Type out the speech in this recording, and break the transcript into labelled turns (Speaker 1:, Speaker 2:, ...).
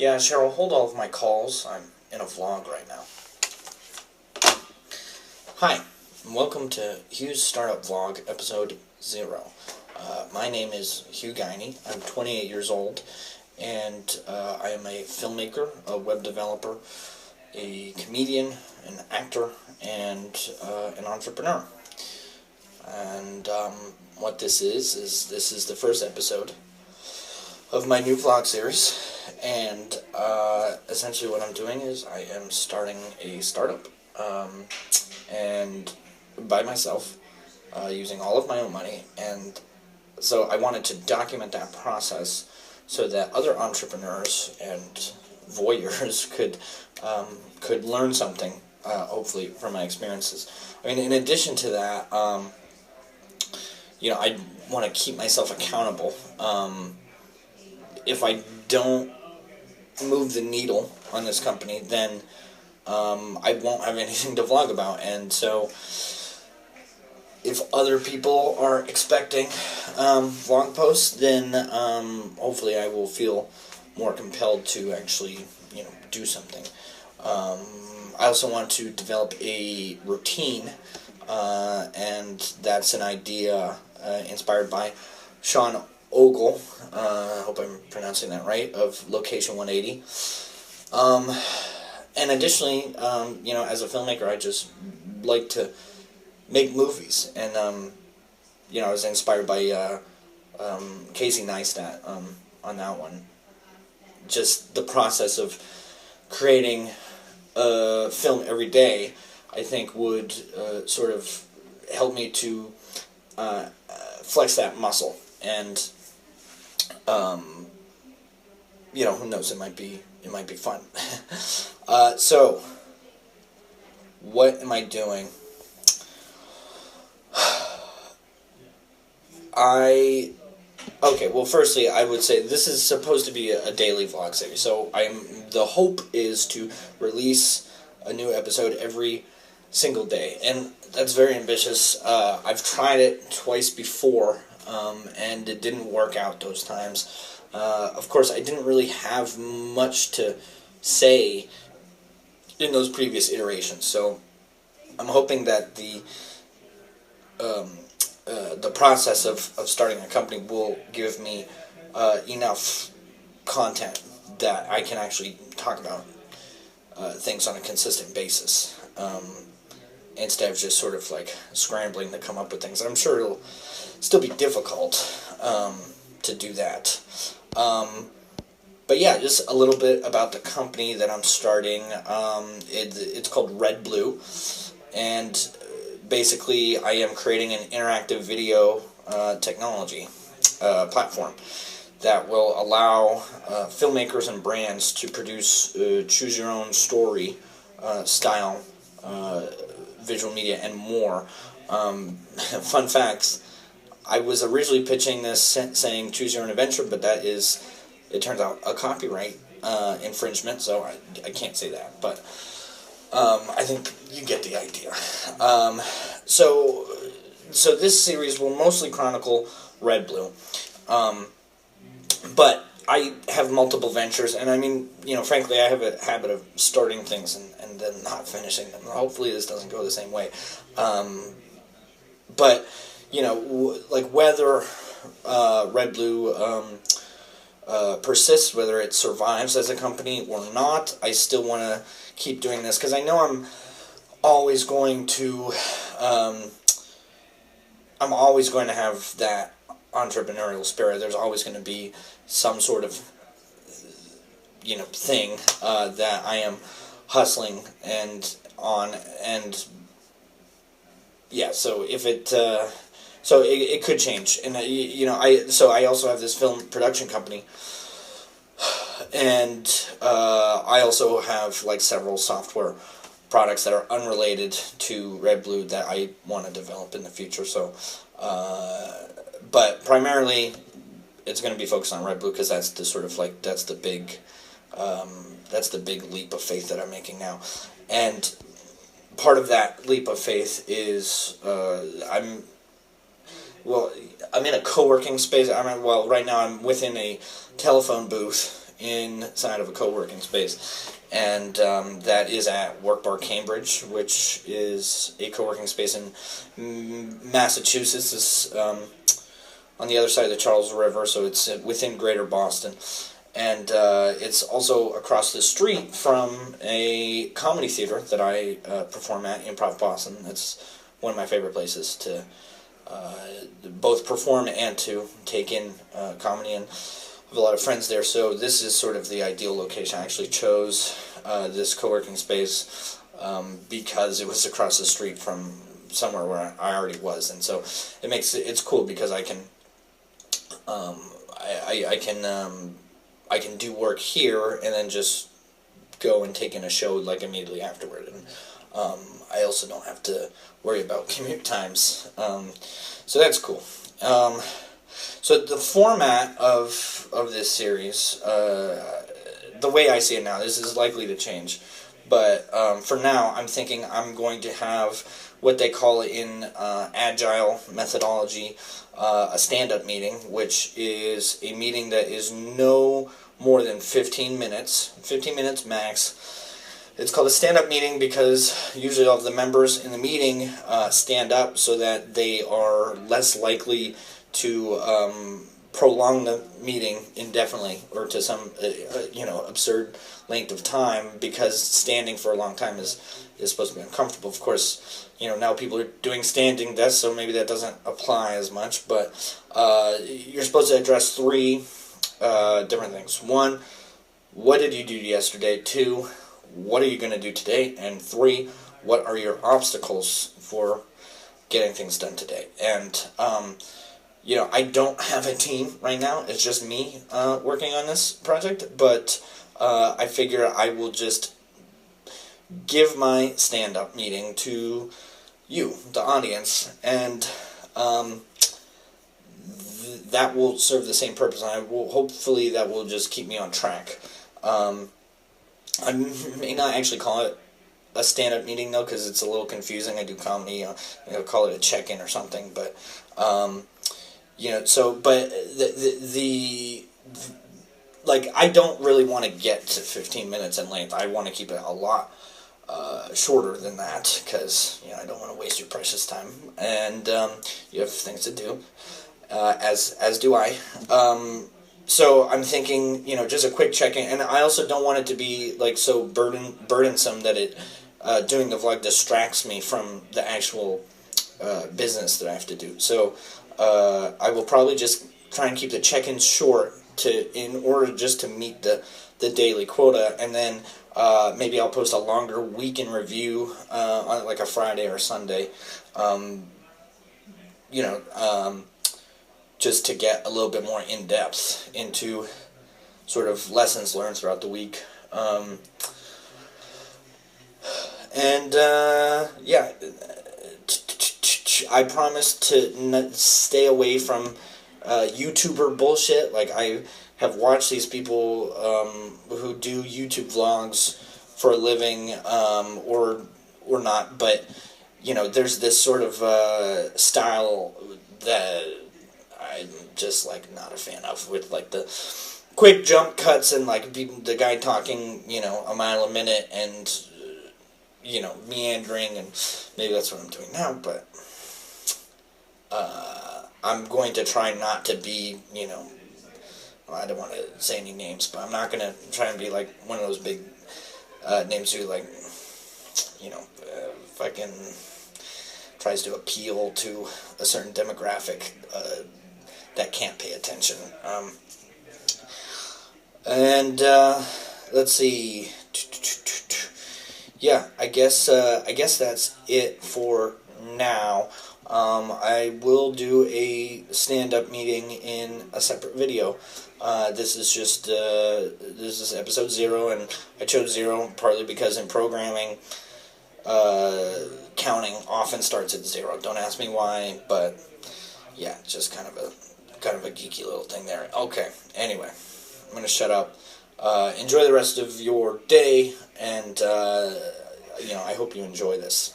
Speaker 1: Yeah, Cheryl, hold all of my calls. I'm in a vlog right now. Hi, and welcome to Hugh's Startup Vlog, episode 0. My name is Hugh. I'm 28 years old, and I am a filmmaker, a web developer, a comedian, an actor, and an entrepreneur. And what this is this is the first episode of my new vlog series, and essentially what I'm doing is I am starting a startup, and by myself, using all of my own money, and so I wanted to document that process so that other entrepreneurs and voyeurs could learn something, hopefully, from my experiences. I mean, in addition to that, I want to keep myself accountable. If I don't move the needle on this company, then I won't have anything to vlog about. And so if other people are expecting vlog posts, then hopefully I will feel more compelled to actually do something. I also want to develop a routine, and that's an idea inspired by Sean Ogle, I hope I'm pronouncing that right, of Location 180. And additionally, as a filmmaker, I just like to make movies, and I was inspired by Casey Neistat on that one. Just the process of creating a film every day, I think, would sort of help me to flex that muscle, and who knows, it might be fun. So what am I doing? Well, firstly, I would say this is supposed to be a daily vlog series, so the hope is to release a new episode every single day, and that's very ambitious. I've tried it twice before, and it didn't work out those times. Of course, I didn't really have much to say in those previous iterations, so I'm hoping that the process of starting a company will give me enough content that I can actually talk about things on a consistent basis, instead of just sort of like scrambling to come up with things. I'm sure it'll still be difficult to do that. But yeah, just a little bit about the company that I'm starting. It's called Red Blue, and basically I am creating an interactive video technology platform that will allow filmmakers and brands to produce choose-your-own-story style visual media and more. Fun facts, I was originally pitching this saying choose your own adventure, but that is, it turns out, a copyright infringement, so I can't say that, but I think you get the idea. So this series will mostly chronicle Red Blue, but I have multiple ventures, and I mean, frankly, I have a habit of starting things and then not finishing them. Hopefully this doesn't go the same way. But, like whether Red Blue persists, whether it survives as a company or not, I still want to keep doing this, because I know I'm always going to have that entrepreneurial spirit. There's always going to be some sort of thing that I am hustling and yeah, so if it it could change, and I also have this film production company, and I also have like several software products that are unrelated to Red Blue that I want to develop in the future. So but primarily it's going to be focused on Red Blue, because that's the sort of like that's the big leap of faith that I'm making now. And part of that leap of faith is I'm in a co-working space. Right now I'm within a telephone booth inside of a co-working space, and that is at Work Bar Cambridge, which is a co-working space in Massachusetts. It's on the other side of the Charles River, so it's within Greater Boston. And it's also across the street from a comedy theater that I perform at, Improv Boston. That's one of my favorite places to both perform and to take in comedy, and I have a lot of friends there, so this is sort of the ideal location. I actually chose this co-working space because it was across the street from somewhere where I already was, and so it's cool because I can I can do work here and then just go and take in a show like immediately afterward, and I also don't have to worry about commute times, so that's cool. So the format of this series, the way I see it now, this is likely to change, but for now I'm thinking I'm going to have what they call in agile methodology a stand-up meeting, which is a meeting that is no more than 15 minutes max. It's called a stand-up meeting because usually all of the members in the meeting stand up so that they are less likely to prolong the meeting indefinitely or to some absurd length of time, because standing for a long time is supposed to be uncomfortable. Of course, now people are doing standing desks, so maybe that doesn't apply as much, but you're supposed to address three different things. One, what did you do yesterday? Two, what are you going to do today? And three, what are your obstacles for getting things done today? And I don't have a team right now. It's just me working on this project, but I figure I will just give my stand-up meeting to you, the audience, and that will serve the same purpose. And hopefully that will just keep me on track. I may not actually call it a stand-up meeting though, because it's a little confusing. I do comedy, call it a check-in or something, but I don't really want to get to 15 minutes in length. I want to keep it a lot shorter than that, because I don't want to waste your precious time, and you have things to do, as do I. So I'm thinking, just a quick check-in, and I also don't want it to be so burdensome that it doing the vlog distracts me from the actual business that I have to do. So I will probably just try and keep the check-ins short in order just to meet the daily quota, and then maybe I'll post a longer week in review on a Friday or Sunday, just to get a little bit more in depth into sort of lessons learned throughout the week. I promise to stay away from YouTuber bullshit. I have watched these people who do YouTube vlogs for a living, or not, but there's this sort of style that I'm just not a fan of, with the quick jump cuts and the guy talking a mile a minute and meandering, and maybe that's what I'm doing now, but I'm going to try not to be I don't want to say any names, but I'm not going to try and be one of those big names who fucking tries to appeal to a certain demographic that can't pay attention. Let's see. Yeah, I guess that's it for now. I will do a stand-up meeting in a separate video. This is episode 0, and I chose 0 partly because in programming, counting often starts at 0. Don't ask me why, but yeah, it's just kind of a geeky little thing there. Okay, anyway, I'm gonna shut up. Enjoy the rest of your day, and I hope you enjoy this.